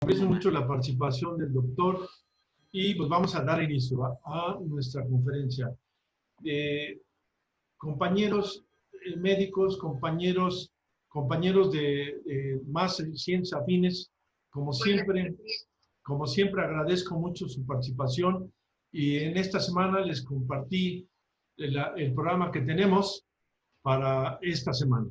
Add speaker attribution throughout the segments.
Speaker 1: Aprecio mucho la participación del doctor y pues vamos a dar inicio a nuestra conferencia. Compañeros médicos, compañeros de más ciencias afines, como siempre agradezco mucho su participación y en esta semana les compartí el programa que tenemos para esta semana.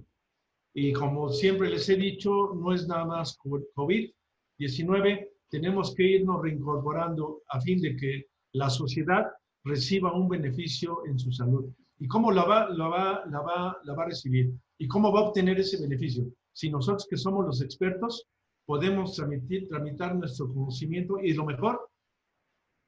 Speaker 1: Y como siempre les he dicho, no es nada más COVID-19, tenemos que irnos reincorporando a fin de que la sociedad reciba un beneficio en su salud. ¿Y cómo la va a recibir? ¿Y cómo va a obtener ese beneficio? Si nosotros que somos los expertos podemos tramitar nuestro conocimiento y lo mejor,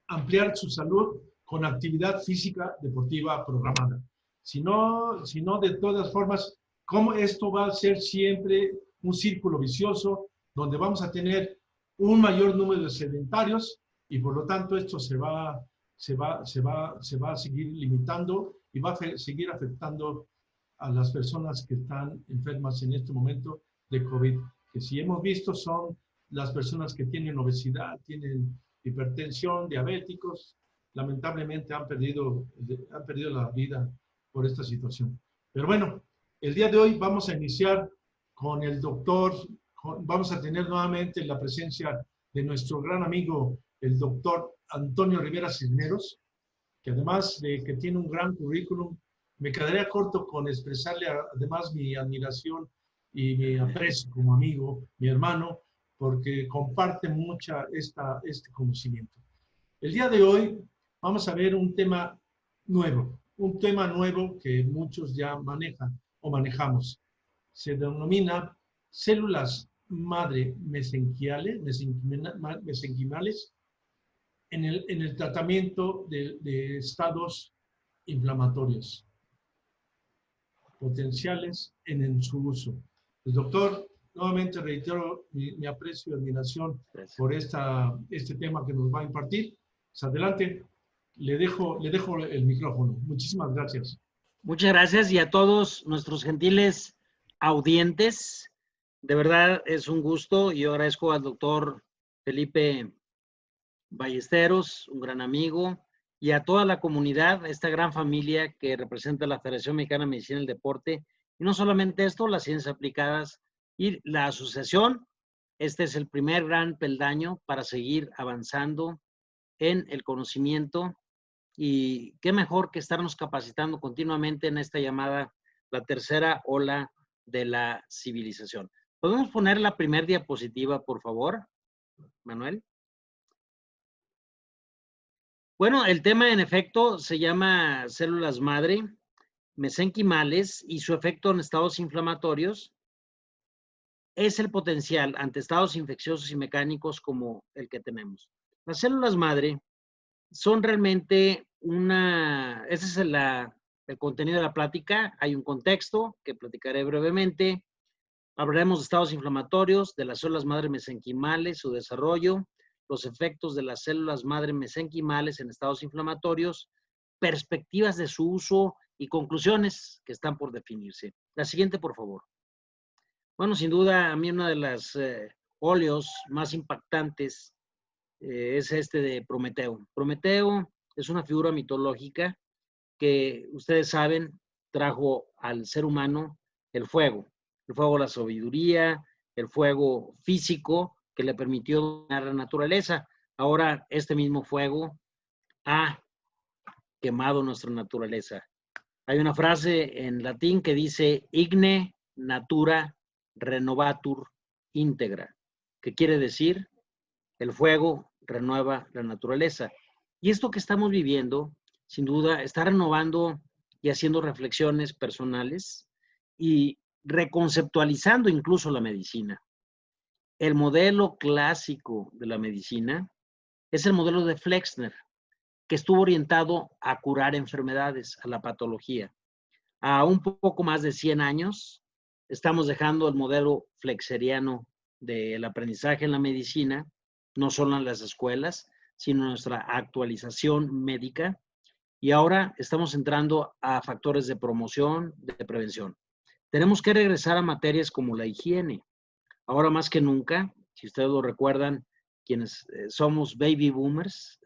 Speaker 1: ampliar su salud con actividad física deportiva programada. Si no, de todas formas, ¿cómo esto va a ser siempre un círculo vicioso donde vamos a tener un mayor número de sedentarios y por lo tanto esto se va a seguir limitando y va a seguir afectando a las personas que están enfermas en este momento de COVID, que si hemos visto son las personas que tienen obesidad, tienen hipertensión, diabéticos, lamentablemente han perdido la vida por esta situación. Pero bueno, el día de hoy vamos a iniciar con el doctor, vamos a tener nuevamente la presencia de nuestro gran amigo, el doctor Antonio Rivera Cisneros, que además de que tiene un gran currículum, me quedaría corto con expresarle además mi admiración y mi aprecio como amigo, mi hermano, porque comparte mucha este conocimiento. El día de hoy vamos a ver un tema nuevo que muchos ya manejan o manejamos. Se denomina células madre mesenquimales en el tratamiento de estados inflamatorios potenciales en su uso. Pues, doctor, nuevamente reitero mi aprecio y admiración por este tema que nos va a impartir. Pues adelante, le dejo el micrófono. Muchísimas gracias.
Speaker 2: Muchas gracias y a todos nuestros gentiles audientes. De verdad es un gusto. Yo agradezco al doctor Felipe Ballesteros, un gran amigo, y a toda la comunidad, esta gran familia que representa la Federación Mexicana de Medicina y el Deporte. Y no solamente esto, las ciencias aplicadas y la asociación. Este es el primer gran peldaño para seguir avanzando en el conocimiento. Y qué mejor que estarnos capacitando continuamente en esta llamada, la tercera ola de la civilización. ¿Podemos poner la primera diapositiva, por favor, Manuel? Bueno, el tema en efecto se llama células madre mesenquimales y su efecto en estados inflamatorios es el potencial ante estados infecciosos y mecánicos como el que tenemos. Las células madre son realmente ese es el contenido de la plática. Hay un contexto que platicaré brevemente. Hablaremos de estados inflamatorios, de las células madre mesenquimales, su desarrollo, los efectos de las células madre mesenquimales en estados inflamatorios, perspectivas de su uso y conclusiones que están por definirse. La siguiente, por favor. Bueno, sin duda, a mí una de las óleos más impactantes es este de Prometeo. Prometeo es una figura mitológica que ustedes saben trajo al ser humano el fuego, la sabiduría, el fuego físico que le permitió dominar la naturaleza. Ahora este mismo fuego ha quemado nuestra naturaleza. Hay una frase en latín que dice igne natura renovatur integra, que quiere decir el fuego renueva la naturaleza. Y esto que estamos viviendo, sin duda, está renovando y haciendo reflexiones personales y reconceptualizando incluso la medicina. El modelo clásico de la medicina es el modelo de Flexner, que estuvo orientado a curar enfermedades, a la patología. A un poco más de 100 años, estamos dejando el modelo flexeriano del aprendizaje en la medicina, no solo en las escuelas, sino en nuestra actualización médica. Y ahora estamos entrando a factores de promoción, de prevención. Tenemos que regresar a materias como la higiene. Ahora más que nunca, si ustedes lo recuerdan, quienes somos baby boomers,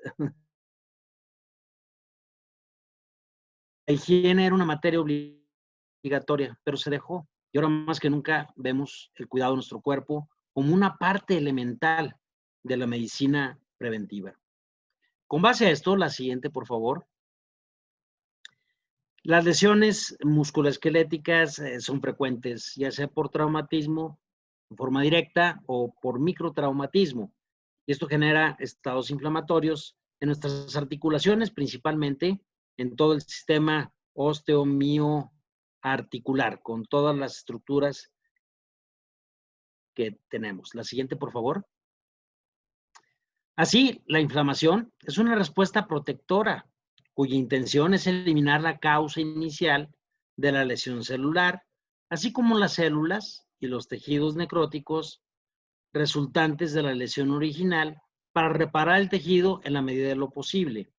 Speaker 2: la higiene era una materia obligatoria, pero se dejó. Y ahora más que nunca vemos el cuidado de nuestro cuerpo como una parte elemental de la medicina preventiva. Con base a esto, la siguiente, por favor. Las lesiones musculoesqueléticas son frecuentes, ya sea por traumatismo en forma directa o por microtraumatismo. Y esto genera estados inflamatorios en nuestras articulaciones, principalmente en todo el sistema osteomioarticular, con todas las estructuras que tenemos. La siguiente, por favor. Así, la inflamación es una respuesta protectora cuya intención es eliminar la causa inicial de la lesión celular, así como las células y los tejidos necróticos resultantes de la lesión original para reparar el tejido en la medida de lo posible.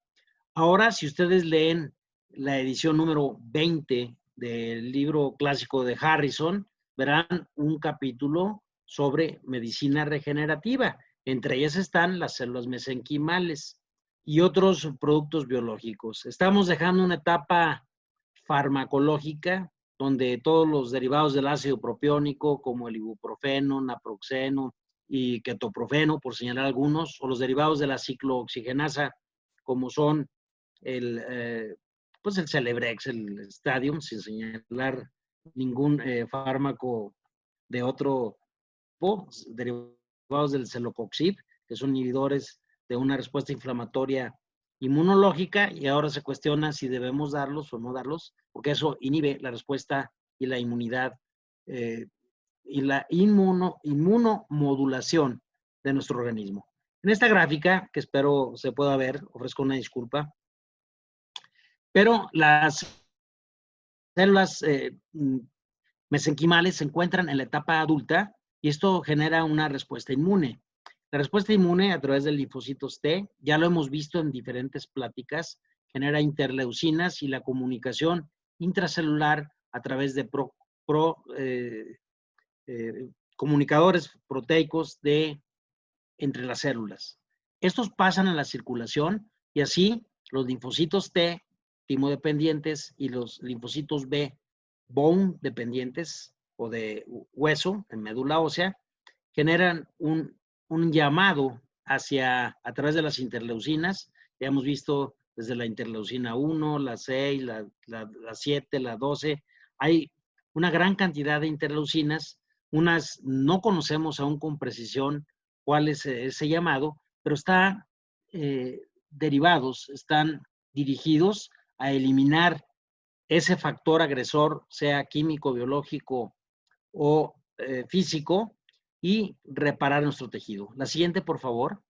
Speaker 2: Ahora, si ustedes leen la edición número 20 del libro clásico de Harrison, verán un capítulo sobre medicina regenerativa. Entre ellas están las células mesenquimales y otros productos biológicos. Estamos dejando una etapa farmacológica donde todos los derivados del ácido propiónico, como el ibuprofeno, naproxeno y ketoprofeno, por señalar algunos, o los derivados de la ciclooxigenasa, como son pues el Celebrex, el Stadium, sin señalar ningún fármaco de otro tipo, derivados del Celocoxib, que son inhibidores de una respuesta inflamatoria inmunológica, y ahora se cuestiona si debemos darlos o no darlos, porque eso inhibe la respuesta y la inmunidad y la inmunomodulación de nuestro organismo. En esta gráfica, que espero se pueda ver, ofrezco una disculpa, pero las células mesenquimales se encuentran en la etapa adulta y esto genera una respuesta inmune. La respuesta inmune a través de linfocitos T, ya lo hemos visto en diferentes pláticas, genera interleucinas y la comunicación intracelular a través de comunicadores proteicos entre las células. Estos pasan a la circulación y así los linfocitos T, timodependientes, y los linfocitos B, bone dependientes o de hueso, en médula ósea, generan un llamado a través de las interleucinas. Ya hemos visto desde la interleucina 1, la 6, la 7, la 12. Hay una gran cantidad de interleucinas. Unas no conocemos aún con precisión cuál es ese llamado, pero están derivados, están dirigidos a eliminar ese factor agresor, sea químico, biológico o físico, y reparar nuestro tejido. La siguiente, por favor.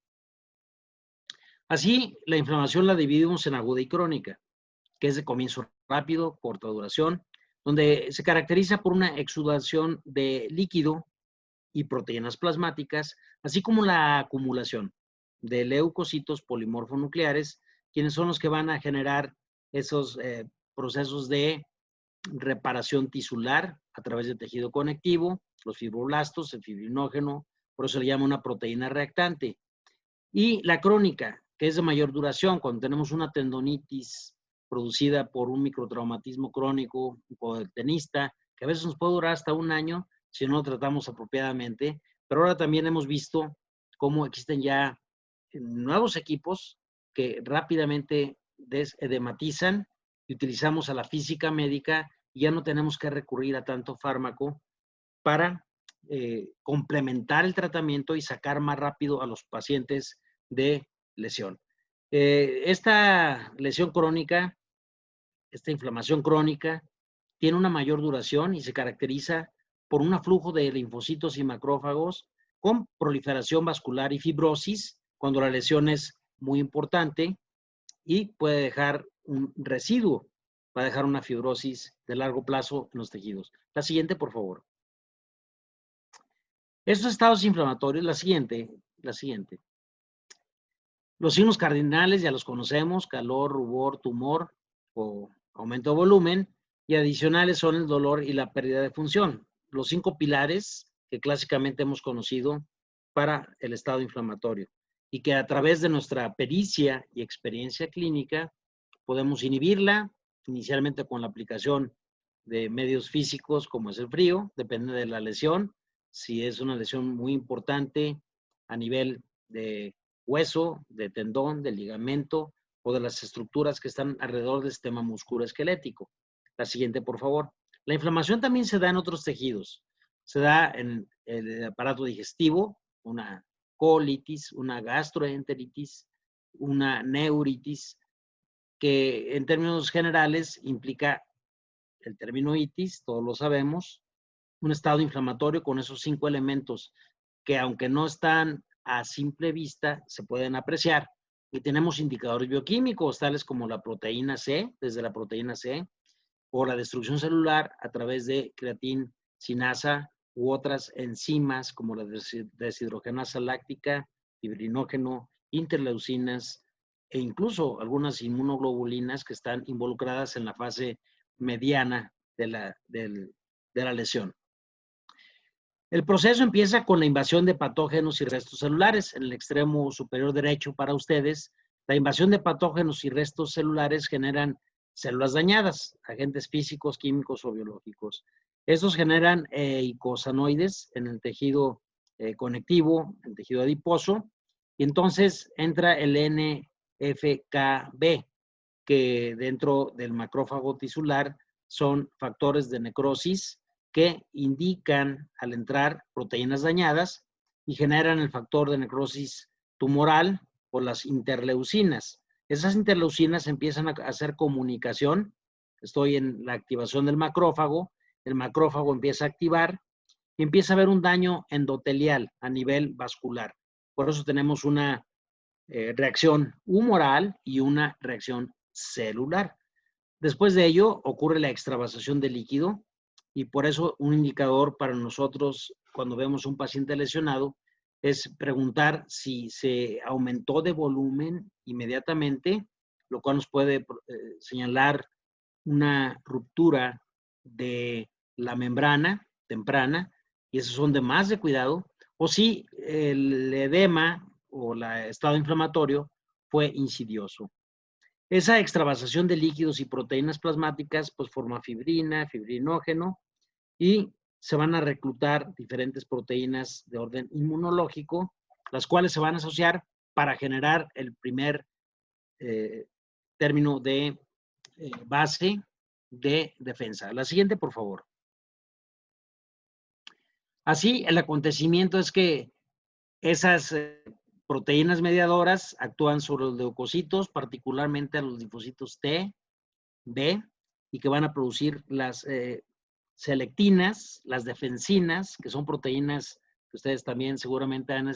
Speaker 2: Así, la inflamación la dividimos en aguda y crónica, que es de comienzo rápido, corta duración, donde se caracteriza por una exudación de líquido y proteínas plasmáticas, así como la acumulación de leucocitos polimorfonucleares, quienes son los que van a generar esos procesos de reparación tisular a través del tejido conectivo, los fibroblastos, el fibrinógeno, por eso se le llama una proteína reactante. Y la crónica, que es de mayor duración, cuando tenemos una tendonitis producida por un microtraumatismo crónico o del tenista, que a veces nos puede durar hasta un año si no lo tratamos apropiadamente, pero ahora también hemos visto cómo existen ya nuevos equipos que rápidamente desedematizan y utilizamos a la física médica y ya no tenemos que recurrir a tanto fármaco para complementar el tratamiento y sacar más rápido a los pacientes de lesión. Esta lesión crónica, esta inflamación crónica, tiene una mayor duración y se caracteriza por un aflujo de linfocitos y macrófagos con proliferación vascular y fibrosis, cuando la lesión es muy importante y puede dejar un residuo, va a dejar una fibrosis de largo plazo en los tejidos. La siguiente, por favor. Estos estados inflamatorios, la siguiente. Los signos cardinales ya los conocemos: calor, rubor, tumor o aumento de volumen, y adicionales son el dolor y la pérdida de función. Los 5 pilares que clásicamente hemos conocido para el estado inflamatorio. y que a través de nuestra pericia y experiencia clínica podemos inhibirla, inicialmente con la aplicación de medios físicos como es el frío, depende de la lesión. Si es una lesión muy importante a nivel de hueso, de tendón, de ligamento o de las estructuras que están alrededor del sistema musculoesquelético. La siguiente, por favor. La inflamación también se da en otros tejidos. Se da en el aparato digestivo, una colitis, una gastroenteritis, una neuritis, que en términos generales implica el término itis, todos lo sabemos, un estado inflamatorio con esos 5 elementos que aunque no están a simple vista, se pueden apreciar. Y tenemos indicadores bioquímicos, tales como la proteína C, desde la proteína C, o la destrucción celular a través de creatinsinasa u otras enzimas como la deshidrogenasa láctica, fibrinógeno, interleucinas e incluso algunas inmunoglobulinas que están involucradas en la fase mediana de la lesión. El proceso empieza con la invasión de patógenos y restos celulares. En el extremo superior derecho para ustedes, la invasión de patógenos y restos celulares generan células dañadas, agentes físicos, químicos o biológicos. Estos generan eicosanoides en el tejido conectivo, en el tejido adiposo, y entonces entra el NFKB, que dentro del macrófago tisular son factores de necrosis que indican al entrar proteínas dañadas y generan el factor de necrosis tumoral o las interleucinas. Esas interleucinas empiezan a hacer comunicación. Estoy en la activación del macrófago, el macrófago empieza a activar y empieza a haber un daño endotelial a nivel vascular. Por eso tenemos una reacción humoral y una reacción celular. Después de ello ocurre la extravasación de líquido y por eso un indicador para nosotros cuando vemos un paciente lesionado es preguntar si se aumentó de volumen inmediatamente, lo cual nos puede señalar una ruptura de la membrana temprana y esos son de más de cuidado, o si el edema o el estado inflamatorio fue insidioso. Esa extravasación de líquidos y proteínas plasmáticas pues forma fibrina, fibrinógeno y se van a reclutar diferentes proteínas de orden inmunológico, las cuales se van a asociar para generar el primer término de base de defensa. La siguiente, por favor. Así, el acontecimiento es que esas proteínas mediadoras actúan sobre los leucocitos, particularmente a los linfocitos T, B, y que van a producir las selectinas, las defensinas, que son proteínas que ustedes también seguramente han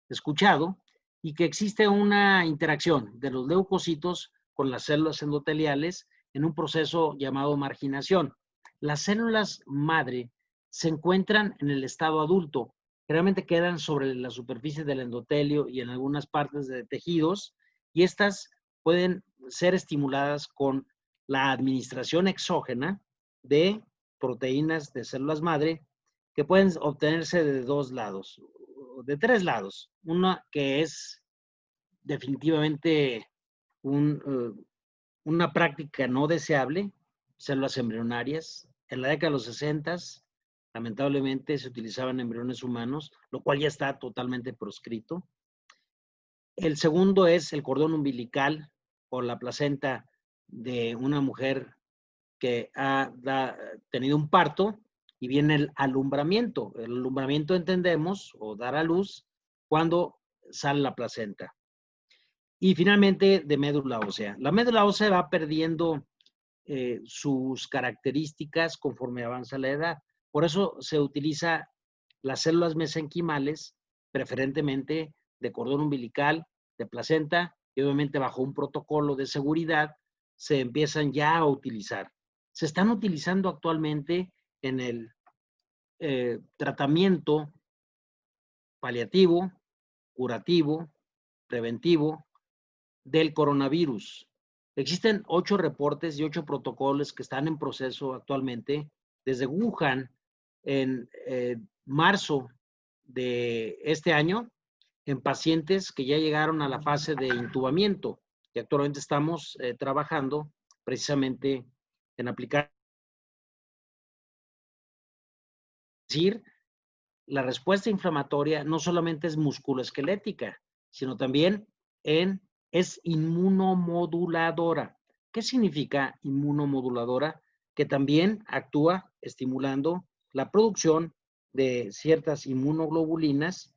Speaker 2: escuchado, y que existe una interacción de los leucocitos con las células endoteliales en un proceso llamado marginación. Las células madre se encuentran en el estado adulto, generalmente quedan sobre la superficie del endotelio y en algunas partes de tejidos, y estas pueden ser estimuladas con la administración exógena de proteínas de células madre que pueden obtenerse de 2 lados, de 3 lados. Una que es definitivamente una práctica no deseable, células embrionarias. En la década de los 60, lamentablemente, se utilizaban embriones humanos, lo cual ya está totalmente proscrito. El segundo es el cordón umbilical o la placenta de una mujer que ha tenido un parto y viene el alumbramiento. El alumbramiento entendemos, o dar a luz, cuando sale la placenta. Y finalmente, de médula ósea. La médula ósea va perdiendo sus características conforme avanza la edad. Por eso se utiliza las células mesenquimales, preferentemente de cordón umbilical, de placenta, y obviamente bajo un protocolo de seguridad se empiezan ya a utilizar. Se están utilizando actualmente en el tratamiento paliativo, curativo, preventivo del coronavirus. Existen 8 reportes y 8 protocolos que están en proceso actualmente desde Wuhan en marzo de este año. en pacientes que ya llegaron a la fase de intubamiento, y actualmente estamos trabajando precisamente en aplicar, es decir, la respuesta inflamatoria no solamente es musculoesquelética, sino también es inmunomoduladora. ¿Qué significa inmunomoduladora? Que también actúa estimulando la producción de ciertas inmunoglobulinas.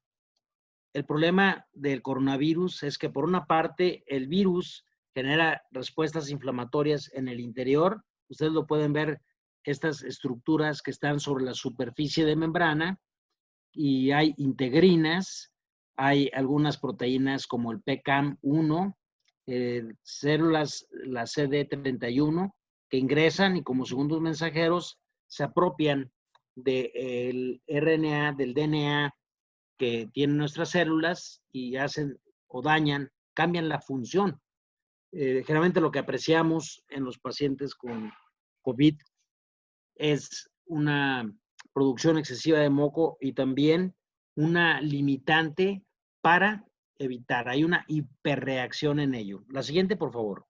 Speaker 2: El problema del coronavirus es que por una parte el virus genera respuestas inflamatorias en el interior. Ustedes lo pueden ver, estas estructuras que están sobre la superficie de membrana, y hay integrinas, hay algunas proteínas como el PKM1, células, la CD31, que ingresan y como segundos mensajeros se apropian del RNA, del DNA que tienen nuestras células y hacen o dañan, cambian la función. Generalmente lo que apreciamos en los pacientes con COVID es una producción excesiva de moco y también una limitante para evitar. Hay una hiperreacción en ello. La siguiente, por favor.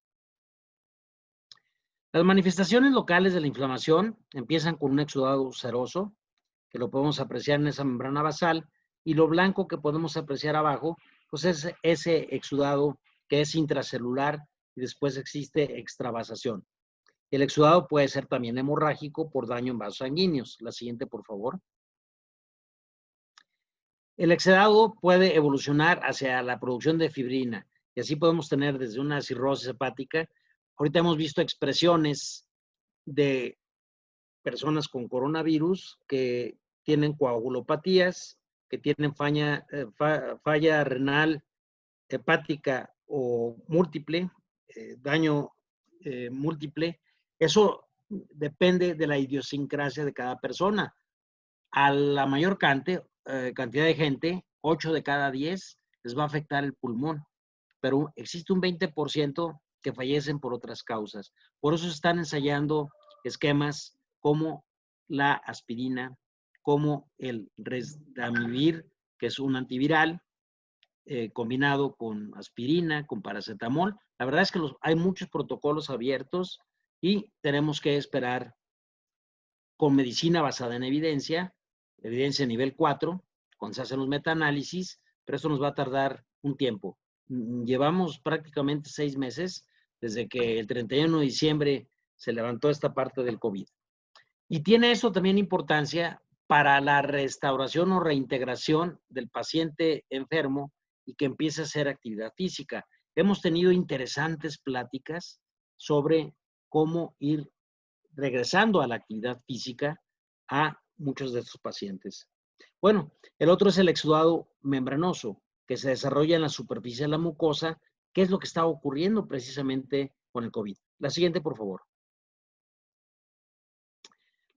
Speaker 2: Las manifestaciones locales de la inflamación empiezan con un exudado seroso, que lo podemos apreciar en esa membrana basal, y lo blanco que podemos apreciar abajo, pues es ese exudado que es intracelular y después existe extravasación. El exudado puede ser también hemorrágico por daño en vasos sanguíneos. La siguiente, por favor. El exudado puede evolucionar hacia la producción de fibrina y así podemos tener desde una cirrosis hepática. Ahorita hemos visto expresiones de personas con coronavirus que tienen coagulopatías, que tienen falla renal hepática o múltiple, daño múltiple. Eso depende de la idiosincrasia de cada persona. A la mayor cantidad de gente, 8 de cada 10, les va a afectar el pulmón, pero existe un 20% que fallecen por otras causas. Por eso se están ensayando esquemas como la aspirina, como el Resdamivir, que es un antiviral, combinado con aspirina, con paracetamol. La verdad es que hay muchos protocolos abiertos y tenemos que esperar con medicina basada en evidencia nivel 4, cuando se hacen los metaanálisis, pero esto nos va a tardar un tiempo. Llevamos prácticamente 6 meses desde que el 31 de diciembre se levantó esta parte del COVID. Y tiene eso también importancia para la restauración o reintegración del paciente enfermo y que empiece a hacer actividad física. Hemos tenido interesantes pláticas sobre cómo ir regresando a la actividad física a muchos de estos pacientes. Bueno, el otro es el exudado membranoso, que se desarrolla en la superficie de la mucosa, que es lo que está ocurriendo precisamente con el COVID. La siguiente, por favor.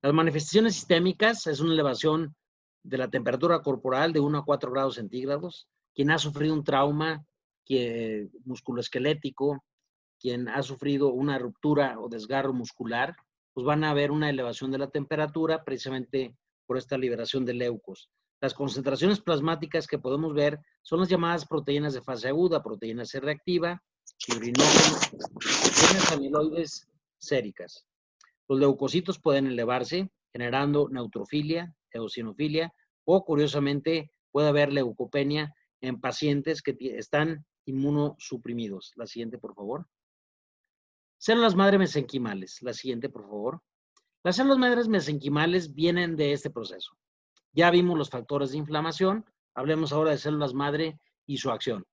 Speaker 2: Las manifestaciones sistémicas es una elevación de la temperatura corporal de 1 a 4 grados centígrados. Quien ha sufrido un trauma musculoesquelético, quien ha sufrido una ruptura o desgarro muscular, pues van a ver una elevación de la temperatura precisamente por esta liberación de leucos. Las concentraciones plasmáticas que podemos ver son las llamadas proteínas de fase aguda, proteína C reactiva, fibrinógenos, proteínas amiloides séricas. Los leucocitos pueden elevarse generando neutrofilia, eosinofilia o curiosamente puede haber leucopenia en pacientes que están inmunosuprimidos. La siguiente, por favor. Células madre mesenquimales. La siguiente, por favor. Las células madres mesenquimales vienen de este proceso. Ya vimos los factores de inflamación. Hablemos ahora de células madre y su acción.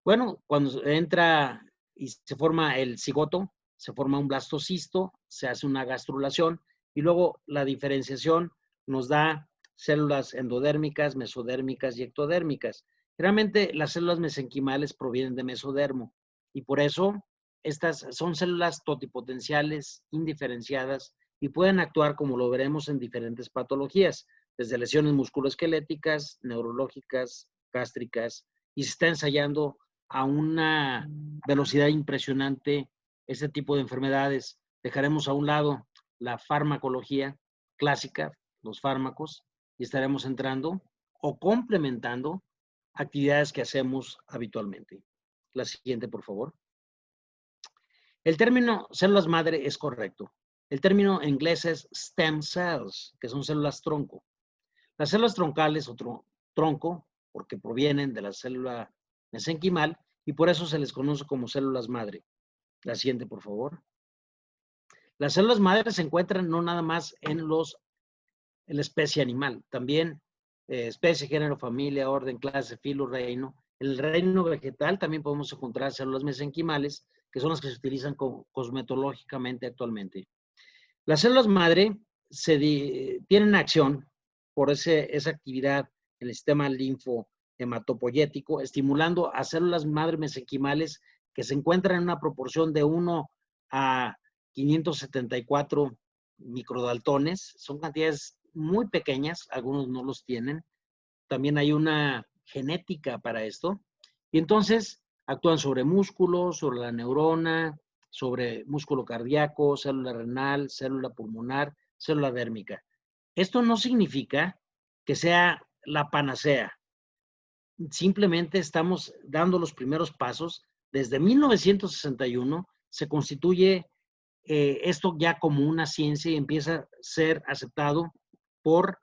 Speaker 2: Bueno, cuando entra y se forma el cigoto, se forma un blastocisto, se hace una gastrulación y luego la diferenciación nos da células endodérmicas, mesodérmicas y ectodérmicas. Realmente las células mesenquimales provienen de mesodermo y por eso estas son células totipotenciales, indiferenciadas y pueden actuar, como lo veremos, en diferentes patologías, desde lesiones musculoesqueléticas, neurológicas, gástricas, y se está ensayando a una velocidad impresionante este tipo de enfermedades. Dejaremos a un lado la farmacología clásica, los fármacos, y estaremos entrando o complementando actividades que hacemos habitualmente. La siguiente, por favor. El término células madre es correcto. El término en inglés es stem cells, que son células tronco. Las células troncales o tronco, porque provienen de la célula mesenquimal y por eso se les conoce como células madre. La siguiente, por favor. Las células madre se encuentran no nada más en la especie animal, también especie, género, familia, orden, clase, filo, reino. En el reino vegetal también podemos encontrar células mesenquimales, que son las que se utilizan cosmetológicamente actualmente. Las células madre tienen acción por esa actividad en el sistema linfohematopoyético, estimulando a células madre mesenquimales que se encuentran en una proporción de 1 a 574 microdaltones. Son cantidades muy pequeñas, algunos no los tienen. También hay una genética para esto. Y entonces actúan sobre músculo, sobre la neurona, sobre músculo cardíaco, célula renal, célula pulmonar, célula dérmica. Esto no significa que sea la panacea. Simplemente estamos dando los primeros pasos. Desde 1961 se constituye esto ya como una ciencia y empieza a ser aceptado por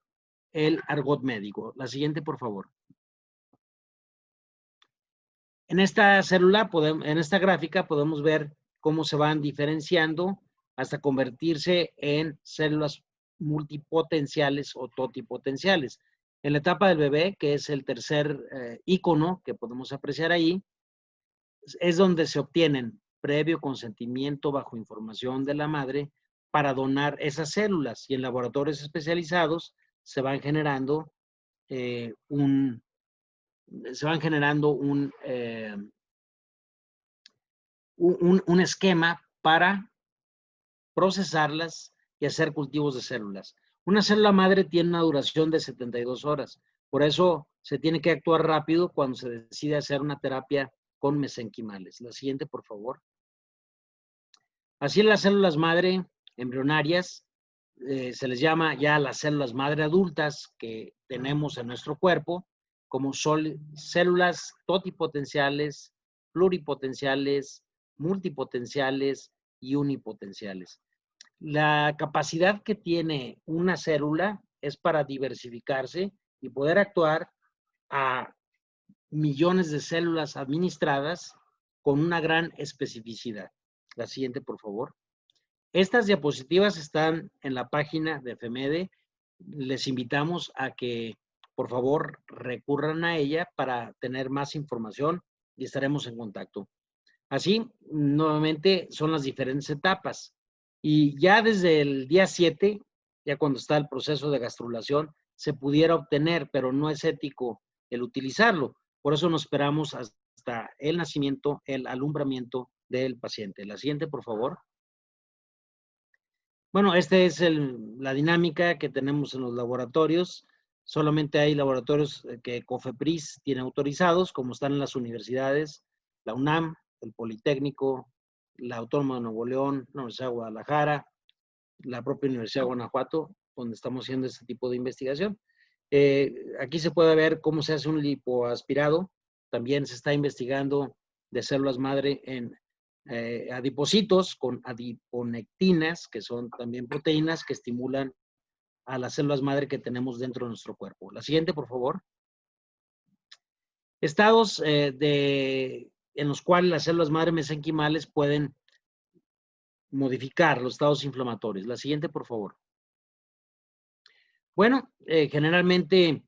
Speaker 2: el argot médico. La siguiente, por favor. En esta célula, en esta gráfica, podemos ver cómo se van diferenciando hasta convertirse en células multipotenciales o totipotenciales. En la etapa del bebé, que es el tercer ícono que podemos apreciar ahí, es donde se obtienen previo consentimiento bajo información de la madre para donar esas células y en laboratorios especializados se van generando un esquema para procesarlas y hacer cultivos de células. Una célula madre tiene una duración de 72 horas. Por eso se tiene que actuar rápido cuando se decide hacer una terapia con mesenquimales. La siguiente, por favor. Así las células madre embrionarias se les llama ya las células madre adultas que tenemos en nuestro cuerpo, como células totipotenciales, pluripotenciales, multipotenciales y unipotenciales. La capacidad que tiene una célula es para diversificarse y poder actuar a millones de células administradas con una gran especificidad. La siguiente, por favor. Estas diapositivas están en la página de FEMEDE. Les invitamos a que, por favor, recurran a ella para tener más información y estaremos en contacto. Así, nuevamente, son las diferentes etapas. Y ya desde el día 7, ya cuando está el proceso de gastrulación, se pudiera obtener, pero no es ético el utilizarlo. Por eso nos esperamos hasta el nacimiento, el alumbramiento del paciente. La siguiente, por favor. Bueno, esta es la dinámica que tenemos en los laboratorios. Solamente hay laboratorios que COFEPRIS tiene autorizados, como están en las universidades, la UNAM, el Politécnico, la Autónoma de Nuevo León, la Universidad de Guadalajara, la propia Universidad de Guanajuato, donde estamos haciendo este tipo de investigación. Aquí se puede ver cómo se hace un lipoaspirado. También se está investigando de células madre en adipocitos con adiponectinas, que son también proteínas que estimulan a las células madre que tenemos dentro de nuestro cuerpo. La siguiente, por favor. Estados en los cuales las células madre mesenquimales pueden modificar los estados inflamatorios. La siguiente, por favor. Bueno, generalmente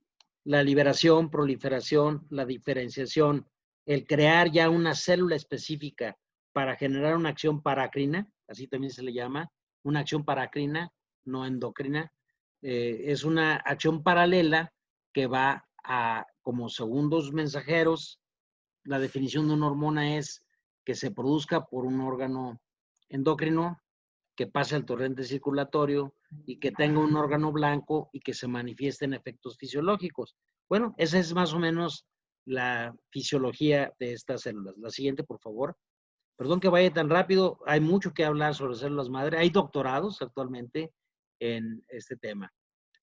Speaker 2: la liberación, proliferación, la diferenciación, el crear ya una célula específica para generar una acción parácrina, así también se le llama, una acción parácrina, no endocrina, es una acción paralela que va a, como segundos mensajeros. La definición de una hormona es que se produzca por un órgano endocrino, que pase al torrente circulatorio y que tenga un órgano blanco y que se manifieste en efectos fisiológicos. Bueno, esa es más o menos la fisiología de estas células. La siguiente, por favor. Perdón que vaya tan rápido, hay mucho que hablar sobre células madre. Hay doctorados actualmente en este tema.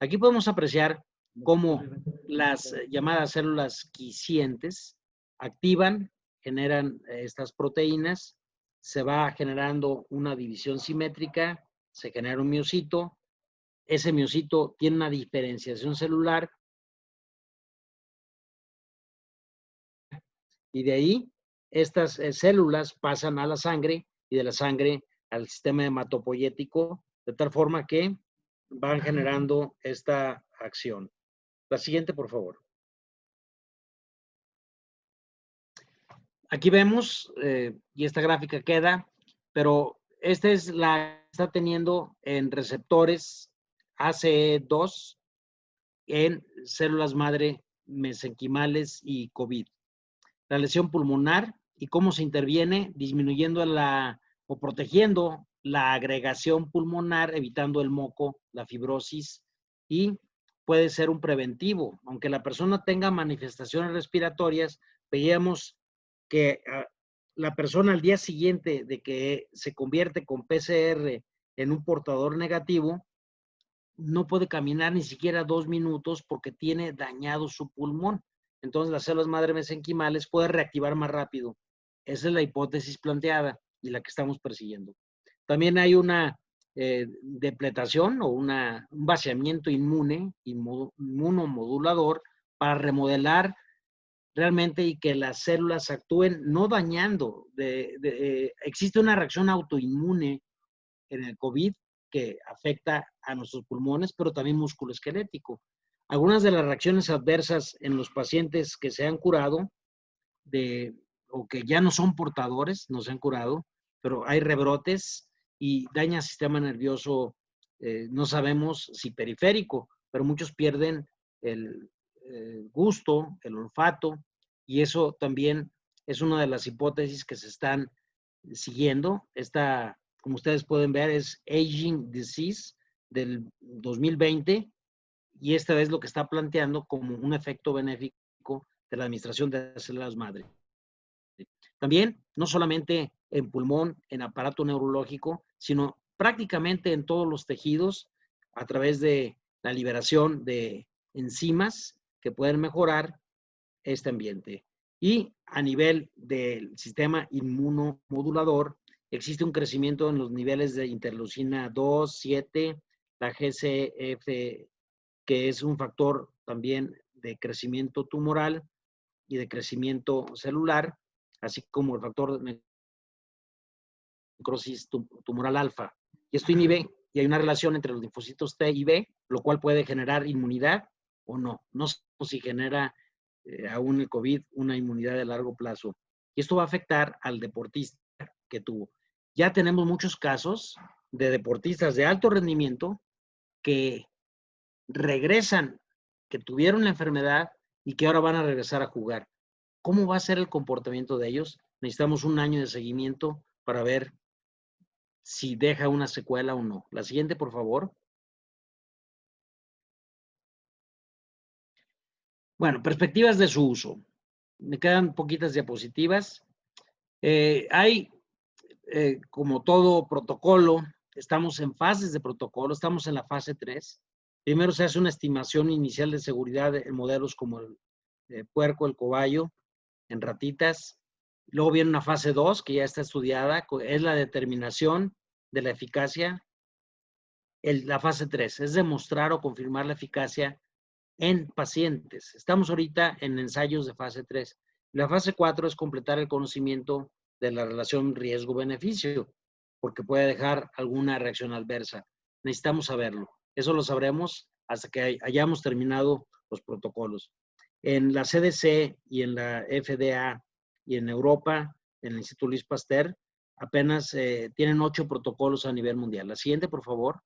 Speaker 2: Aquí podemos apreciar cómo las llamadas células quicientes activan, generan estas proteínas, se va generando una división simétrica, se genera un miocito, ese miocito tiene una diferenciación celular y de ahí estas células pasan a la sangre y de la sangre al sistema hematopoyético, de tal forma que van generando esta acción. La siguiente, por favor. Aquí vemos, y esta gráfica queda, pero esta es la que está teniendo en receptores ACE2 en células madre mesenquimales y COVID. La lesión pulmonar y cómo se interviene disminuyendo o protegiendo la agregación pulmonar, evitando el moco, la fibrosis, y puede ser un preventivo. Aunque la persona tenga manifestaciones respiratorias, veíamos que la persona al día siguiente de que se convierte con PCR en un portador negativo, no puede caminar ni siquiera 2 minutos porque tiene dañado su pulmón. Entonces las células madre mesenquimales pueden reactivar más rápido. Esa es la hipótesis planteada y la que estamos persiguiendo. También hay una depletación o un vaciamiento inmunomodulador para remodelar realmente y que las células actúen no dañando. Existe una reacción autoinmune en el COVID que afecta a nuestros pulmones, pero también músculo esquelético. Algunas de las reacciones adversas en los pacientes que se han curado o que ya no son portadores, no se han curado, pero hay rebrotes y daña el sistema nervioso, no sabemos si periférico, pero muchos pierden el gusto, el olfato, y eso también es una de las hipótesis que se están siguiendo. Esta, como ustedes pueden ver, es Aging Disease del 2020 y esta es lo que está planteando como un efecto benéfico de la administración de células madre. También, no solamente en pulmón, en aparato neurológico, sino prácticamente en todos los tejidos a través de la liberación de enzimas que pueden mejorar este ambiente. Y a nivel del sistema inmunomodulador, existe un crecimiento en los niveles de interleucina 2, 7, la GCF, que es un factor también de crecimiento tumoral y de crecimiento celular, así como el factor de necrosis tumoral alfa. Y esto inhibe, y hay una relación entre los linfocitos T y B, lo cual puede generar inmunidad o no. No sé si genera aún el COVID una inmunidad de largo plazo. Y esto va a afectar al deportista que tuvo. Ya tenemos muchos casos de deportistas de alto rendimiento que regresan, que tuvieron la enfermedad y que ahora van a regresar a jugar. ¿Cómo va a ser el comportamiento de ellos? Necesitamos un año de seguimiento para ver si deja una secuela o no. La siguiente, por favor. Bueno, perspectivas de su uso. Me quedan poquitas diapositivas. Como todo protocolo, estamos en fases de protocolo, estamos en la fase 3. Primero se hace una estimación inicial de seguridad en modelos como el puerco, el cobayo, en ratitas. Luego viene una fase 2 que ya está estudiada, es la determinación de la eficacia. La fase 3 es demostrar o confirmar la eficacia en pacientes. Estamos ahorita en ensayos de fase 3. La fase 4 es completar el conocimiento de la relación riesgo-beneficio, porque puede dejar alguna reacción adversa. Necesitamos saberlo. Eso lo sabremos hasta que hayamos terminado los protocolos. En la CDC y en la FDA y en Europa, en el Instituto Luis Pasteur, apenas tienen 8 protocolos a nivel mundial. La siguiente, por favor.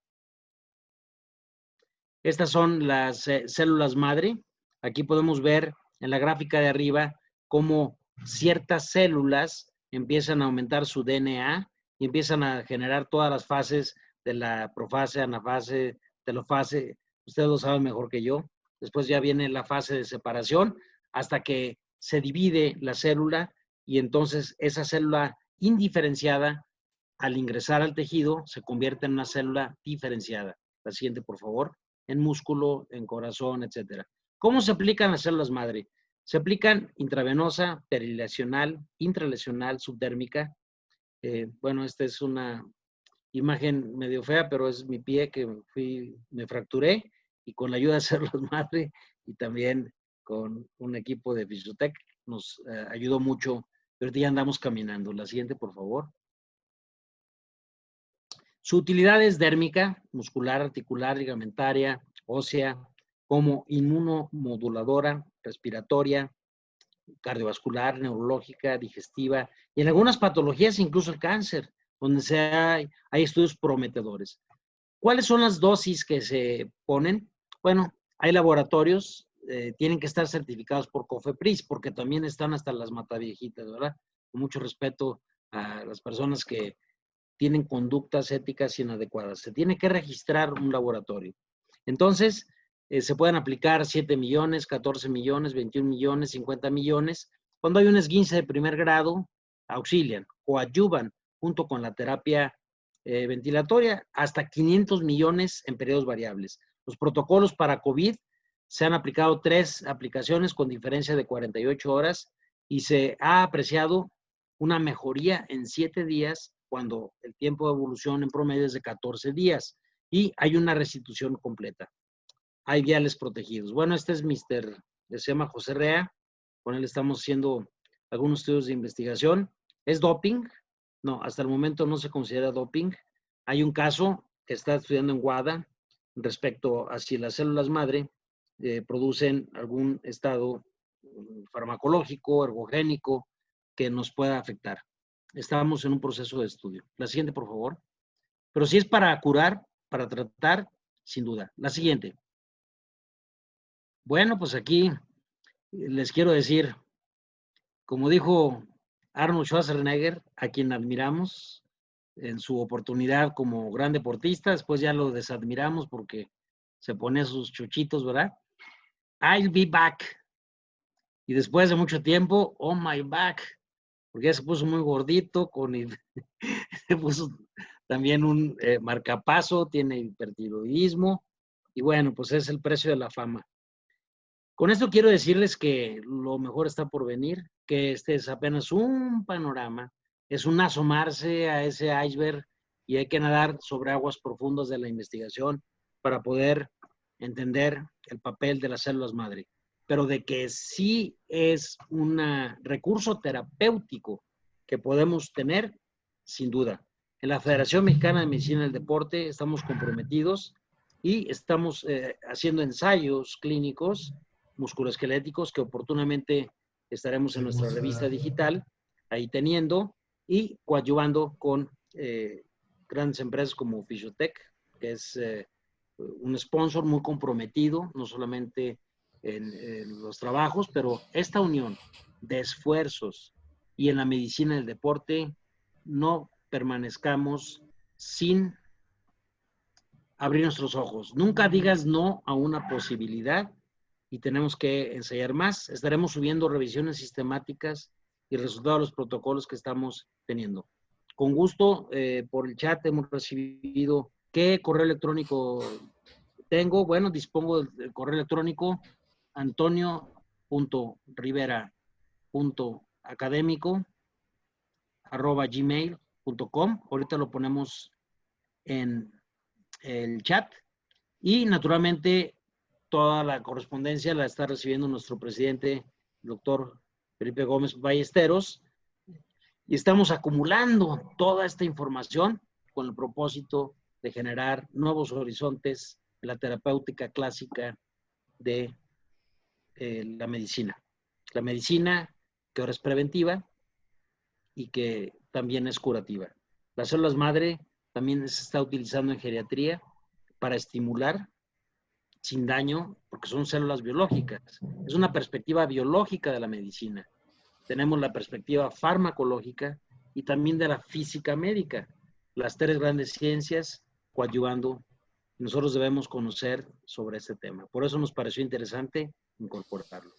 Speaker 2: Estas son las células madre. Aquí podemos ver en la gráfica de arriba cómo ciertas células empiezan a aumentar su DNA y empiezan a generar todas las fases de la profase, anafase, telofase. Ustedes lo saben mejor que yo. Después ya viene la fase de separación hasta que se divide la célula y entonces esa célula indiferenciada al ingresar al tejido se convierte en una célula diferenciada. La siguiente, por favor. en músculo, en corazón, etcétera. ¿Cómo se aplican las células madre? Se aplican intravenosa, perilesional, intralesional, subdérmica. Bueno, esta es una imagen medio fea, pero es mi pie que me fracturé y con la ayuda de células madre y también con un equipo de Fisiotec nos ayudó mucho. Pero ya andamos caminando. La siguiente, por favor. Su utilidad es dérmica, muscular, articular, ligamentaria, ósea, como inmunomoduladora, respiratoria, cardiovascular, neurológica, digestiva y en algunas patologías incluso el cáncer, donde hay estudios prometedores. ¿Cuáles son las dosis que se ponen? Bueno, hay laboratorios, tienen que estar certificados por COFEPRIS, porque también están hasta las mataviejitas, ¿verdad? Con mucho respeto a las personas que tienen conductas éticas inadecuadas. Se tiene que registrar un laboratorio. Entonces, se pueden aplicar 7 millones, 14 millones, 21 millones, 50 millones. Cuando hay un esguince de primer grado, auxilian, coadyuvan junto con la terapia ventilatoria hasta 500 millones en periodos variables. Los protocolos para COVID se han aplicado 3 aplicaciones con diferencia de 48 horas y se ha apreciado una mejoría en 7 días cuando el tiempo de evolución en promedio es de 14 días y hay una restitución completa. Hay viales protegidos. Bueno, este es se llama José Rea, con él estamos haciendo algunos estudios de investigación. ¿Es doping? No, hasta el momento no se considera doping. Hay un caso que está estudiando en WADA respecto a si las células madre producen algún estado farmacológico, ergogénico, que nos pueda afectar. Estamos en un proceso de estudio. La siguiente, por favor. Pero si es para curar, para tratar, sin duda. La siguiente. Bueno, pues aquí les quiero decir, como dijo Arnold Schwarzenegger, a quien admiramos en su oportunidad como gran deportista, después ya lo desadmiramos porque se pone sus chuchitos, ¿verdad? I'll be back. Y después de mucho tiempo, oh my back, porque ya se puso muy gordito, se puso también un marcapaso, tiene hipertiroidismo, y bueno, pues es el precio de la fama. Con esto quiero decirles que lo mejor está por venir, que este es apenas un panorama, es un asomarse a ese iceberg y hay que nadar sobre aguas profundas de la investigación para poder entender el papel de las células madre. Pero de que sí es un recurso terapéutico que podemos tener, sin duda. En la Federación Mexicana de Medicina del Deporte estamos comprometidos y estamos haciendo ensayos clínicos musculoesqueléticos que oportunamente estaremos en nuestra revista digital ahí teniendo y coadyuvando con grandes empresas como Fisiotec, que es un sponsor muy comprometido, no solamente en los trabajos, pero esta unión de esfuerzos y en la medicina del deporte no permanezcamos sin abrir nuestros ojos. Nunca digas no a una posibilidad y tenemos que ensayar más. Estaremos subiendo revisiones sistemáticas y resultados de los protocolos que estamos teniendo. Con gusto, por el chat hemos recibido qué correo electrónico tengo. Bueno, dispongo del correo electrónico antonio.rivera.académico@gmail.com. Ahorita lo ponemos en el chat y naturalmente toda la correspondencia la está recibiendo nuestro presidente, el doctor Felipe Gómez Ballesteros, y estamos acumulando toda esta información con el propósito de generar nuevos horizontes en la terapéutica clásica de la medicina. La medicina que ahora es preventiva y que también es curativa. Las células madre también se está utilizando en geriatría para estimular sin daño, porque son células biológicas. Es una perspectiva biológica de la medicina. Tenemos la perspectiva farmacológica y también de la física médica. Las 3 grandes ciencias coadyuvando. Nosotros debemos conocer sobre este tema. Por eso nos pareció interesante incorporarlo.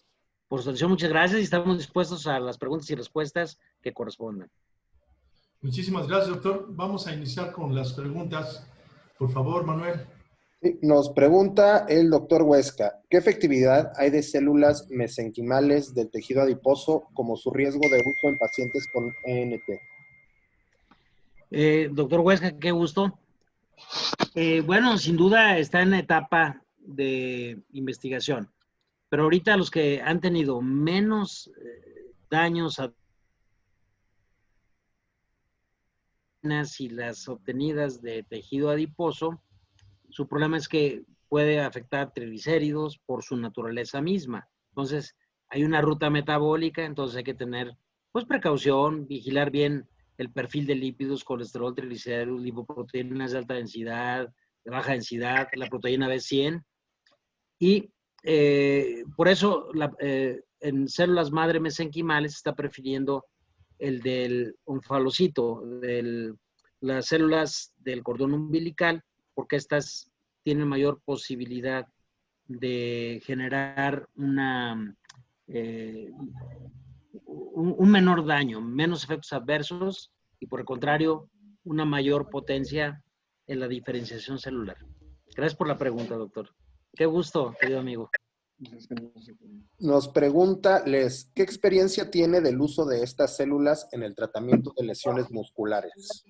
Speaker 2: Por su atención, muchas gracias y estamos dispuestos a las preguntas y respuestas que correspondan.
Speaker 1: Muchísimas gracias, doctor. Vamos a iniciar con las preguntas. Por favor, Manuel.
Speaker 3: Sí, nos pregunta el doctor Huesca, ¿qué efectividad hay de células mesenquimales del tejido adiposo como su riesgo de uso en pacientes con ENT?
Speaker 2: Doctor Huesca, qué gusto. Bueno, sin duda está en la etapa de investigación, pero ahorita los que han tenido menos daños a y las obtenidas de tejido adiposo, su problema es que puede afectar triglicéridos por su naturaleza misma. Entonces, hay una ruta metabólica, entonces hay que tener pues precaución, vigilar bien el perfil de lípidos, colesterol, triglicéridos, lipoproteínas de alta densidad, de baja densidad, la proteína B100. Y por eso en células madre mesenquimales se está prefiriendo el del onfalocito, las células del cordón umbilical, porque estas tienen mayor posibilidad de generar un menor daño, menos efectos adversos y por el contrario, una mayor potencia en la diferenciación celular. Gracias por la pregunta, doctor. Qué gusto, querido amigo.
Speaker 3: Nos pregunta Les, ¿qué experiencia tiene del uso de estas células en el tratamiento de lesiones musculares?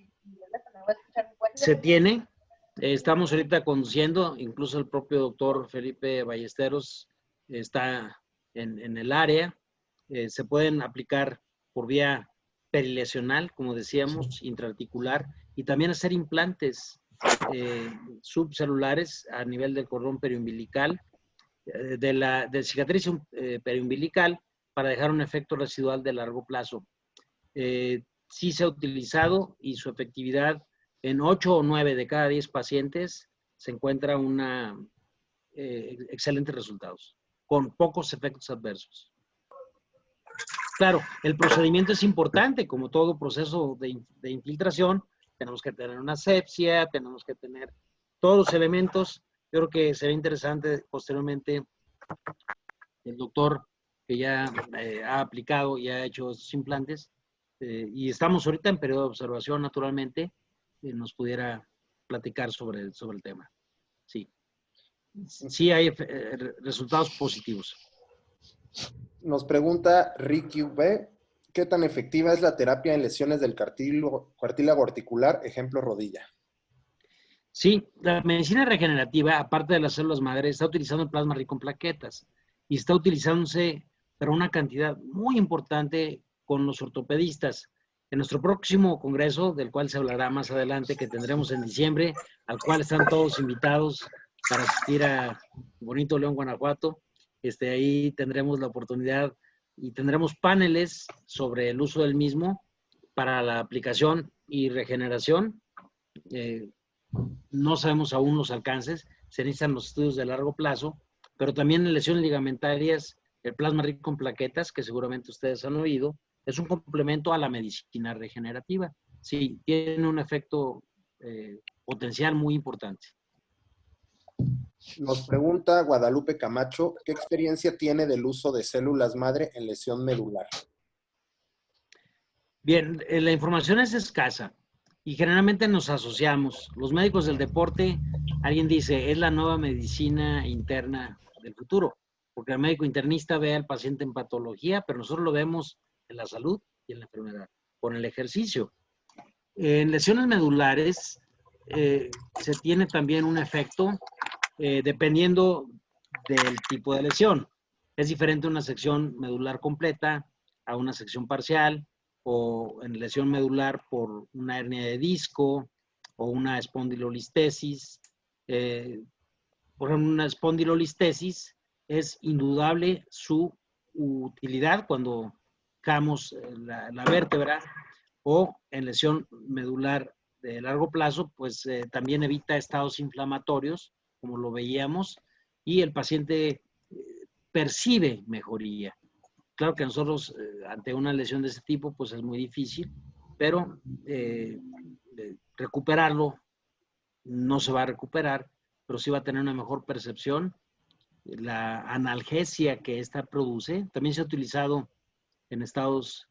Speaker 2: Se tiene, estamos ahorita conduciendo, incluso el propio doctor Felipe Ballesteros está en el área. Se pueden aplicar por vía perilesional, como decíamos, intraarticular, y también hacer implantes subcelulares a nivel del cordón periumbilical, de cicatriz periumbilical, para dejar un efecto residual de largo plazo. Sí se ha utilizado y su efectividad en 8 o 9 de cada 10 pacientes se encuentra excelentes resultados, con pocos efectos adversos. Claro, el procedimiento es importante, como todo proceso de infiltración. Tenemos que tener una asepsia, tenemos que tener todos los elementos. Yo creo que será interesante posteriormente el doctor que ya ha aplicado y ha hecho estos implantes, y estamos ahorita en periodo de observación, naturalmente, nos pudiera platicar sobre el tema. Sí. Sí hay resultados positivos.
Speaker 3: Nos pregunta Ricky V, ¿qué tan efectiva es la terapia en lesiones del cartílago articular, ejemplo rodilla?
Speaker 2: Sí, la medicina regenerativa, aparte de las células madre, está utilizando el plasma rico en plaquetas y está utilizándose para una cantidad muy importante con los ortopedistas. En nuestro próximo congreso, del cual se hablará más adelante, que tendremos en diciembre, al cual están todos invitados para asistir a bonito León, Guanajuato, ahí tendremos la oportunidad y tendremos paneles sobre el uso del mismo para la aplicación y regeneración. No sabemos aún los alcances, se necesitan los estudios de largo plazo, pero también en lesiones ligamentarias, el plasma rico en plaquetas, que seguramente ustedes han oído, es un complemento a la medicina regenerativa. Sí, tiene un efecto potencial muy importante.
Speaker 3: Nos pregunta Guadalupe Camacho, ¿qué experiencia tiene del uso de células madre en lesión medular?
Speaker 2: Bien, la información es escasa y generalmente nos asociamos. Los médicos del deporte, alguien dice, es la nueva medicina interna del futuro, porque el médico internista ve al paciente en patología, pero nosotros lo vemos en la salud y en la enfermedad, con el ejercicio. En lesiones medulares se tiene también un efecto dependiendo del tipo de lesión. Es diferente una sección medular completa a una sección parcial, o en lesión medular por una hernia de disco o una espondilolistesis. Por ejemplo, una espondilolistesis es indudable su utilidad cuando camos la vértebra, o en lesión medular de largo plazo, pues también evita estados inflamatorios, como lo veíamos, y el paciente percibe mejoría. Claro que nosotros, ante una lesión de ese tipo, pues es muy difícil, pero recuperarlo no se va a recuperar, pero sí va a tener una mejor percepción. La analgesia que esta produce también se ha utilizado en estados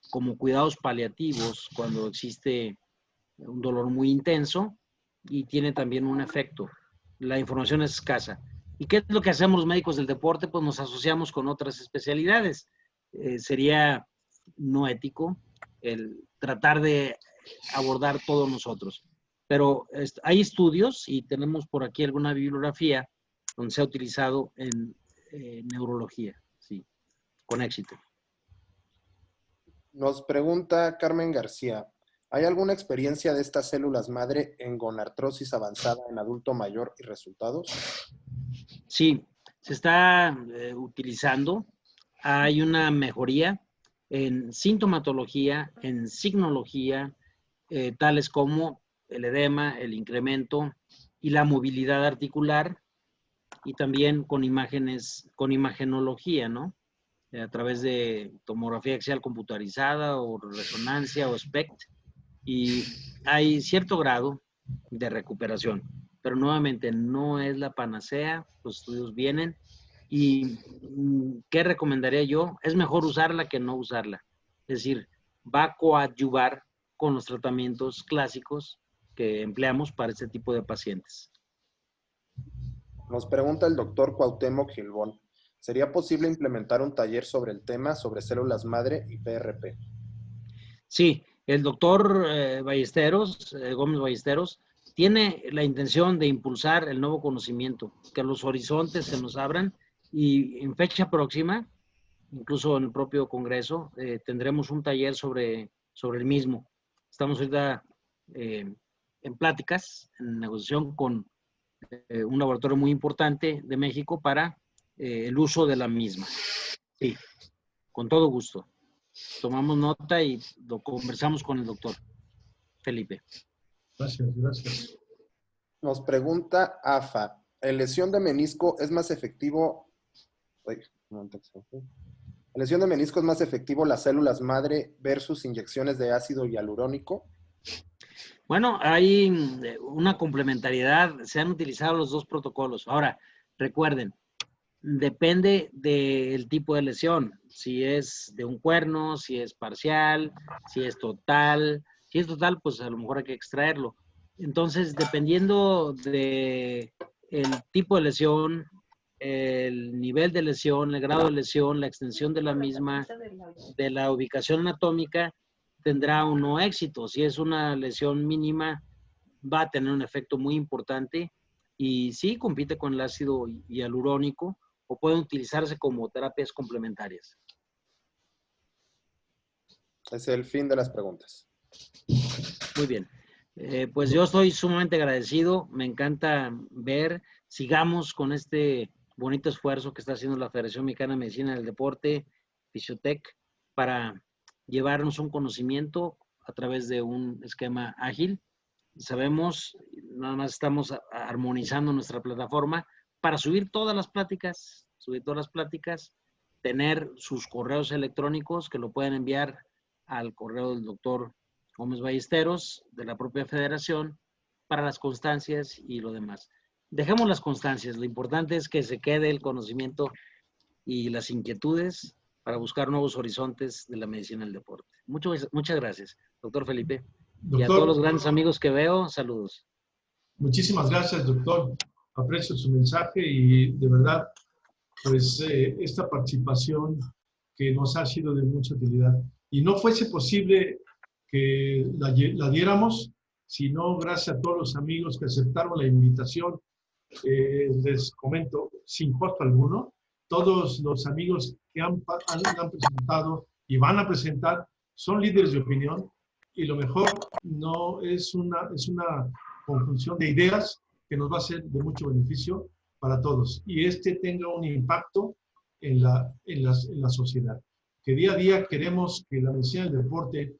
Speaker 2: como cuidados paliativos cuando existe un dolor muy intenso, y tiene también un efecto. la información es escasa. ¿Y qué es lo que hacemos los médicos del deporte? Pues nos asociamos con otras especialidades. Sería no ético el tratar de abordar todos nosotros. Pero hay estudios y tenemos por aquí alguna bibliografía donde se ha utilizado en neurología, sí, con éxito.
Speaker 3: Nos pregunta Carmen García, ¿hay alguna experiencia de estas células madre en gonartrosis avanzada en adulto mayor y resultados?
Speaker 2: Sí, se está utilizando. Hay una mejoría en sintomatología, en signología, tales como el edema, el incremento y la movilidad articular, y también con imágenes, con imagenología, ¿no? A través de tomografía axial computarizada o resonancia o SPECT, y hay cierto grado de recuperación, pero nuevamente no es la panacea, los estudios vienen, y ¿qué recomendaría yo? Es mejor usarla que no usarla, es decir, va a coadyuvar con los tratamientos clásicos que empleamos para este tipo de pacientes.
Speaker 3: Nos pregunta el doctor Cuauhtémoc Gilbón, ¿sería posible implementar un taller sobre el tema, sobre células madre y PRP?
Speaker 2: Sí, el doctor Ballesteros, Gómez Ballesteros, tiene la intención de impulsar el nuevo conocimiento, que los horizontes se nos abran, y en fecha próxima, incluso en el propio Congreso, tendremos un taller sobre el mismo. Estamos ahorita en pláticas, en negociación con un laboratorio muy importante de México para el uso de la misma. Sí, con todo gusto. Tomamos nota y lo conversamos con el doctor Felipe.
Speaker 1: Gracias, gracias.
Speaker 3: Nos pregunta AFA, ¿en lesión de menisco es más efectivo? ¿En lesión de menisco es más efectivo las células madre versus inyecciones de ácido hialurónico?
Speaker 2: Bueno, hay una complementariedad, se han utilizado los dos protocolos. Ahora, recuerden, depende del tipo de lesión, si es de un cuerno, si es parcial, si es total. Si es total, pues a lo mejor hay que extraerlo. Entonces, dependiendo de el tipo de lesión, el nivel de lesión, el grado de lesión, la extensión de la misma, de la ubicación anatómica, tendrá o no éxito. Si es una lesión mínima, va a tener un efecto muy importante, y sí compite con el ácido hialurónico, o pueden utilizarse como terapias complementarias.
Speaker 3: Es el fin de las preguntas.
Speaker 2: Muy bien. Pues yo estoy sumamente agradecido. Me encanta ver, sigamos con este bonito esfuerzo que está haciendo la Federación Mexicana de Medicina del Deporte, Fisiotec, para llevarnos un conocimiento a través de un esquema ágil. Sabemos, nada más estamos armonizando nuestra plataforma para subir todas las pláticas, tener sus correos electrónicos que lo pueden enviar al correo del doctor Gómez Ballesteros, de la propia federación, para las constancias y lo demás. Dejemos las constancias, lo importante es que se quede el conocimiento y las inquietudes para buscar nuevos horizontes de la medicina del deporte. Muchas gracias, doctor Felipe.
Speaker 1: Doctor,
Speaker 2: y a todos los grandes amigos que veo, saludos.
Speaker 1: Muchísimas gracias, doctor. Aprecio su mensaje y de verdad, pues esta participación que nos ha sido de mucha utilidad. Y no fuese posible que la diéramos, sino gracias a todos los amigos que aceptaron la invitación. Les comento, sin costo alguno, todos los amigos que han presentado y van a presentar son líderes de opinión, y lo mejor no es una conjunción de ideas que nos va a ser de mucho beneficio para todos, y tenga un impacto en la sociedad. Que día a día queremos que la medicina del deporte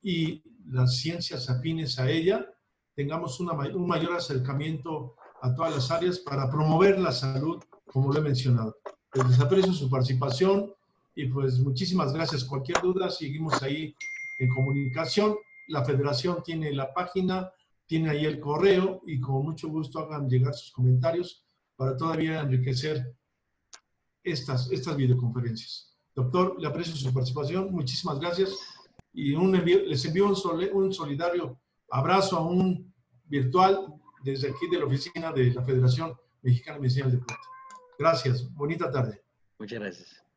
Speaker 1: y las ciencias afines a ella tengamos un mayor acercamiento a todas las áreas para promover la salud, como lo he mencionado. Les aprecio su participación y pues muchísimas gracias. Cualquier duda, seguimos ahí en comunicación. La federación tiene la página, tiene ahí el correo, y con mucho gusto hagan llegar sus comentarios para todavía enriquecer estas videoconferencias. Doctor, le aprecio su participación, muchísimas gracias, y les envío un solidario abrazo a un virtual desde aquí de la oficina de la Federación Mexicana de Medicina del Deporte. Gracias. Bonita tarde.
Speaker 2: Muchas gracias.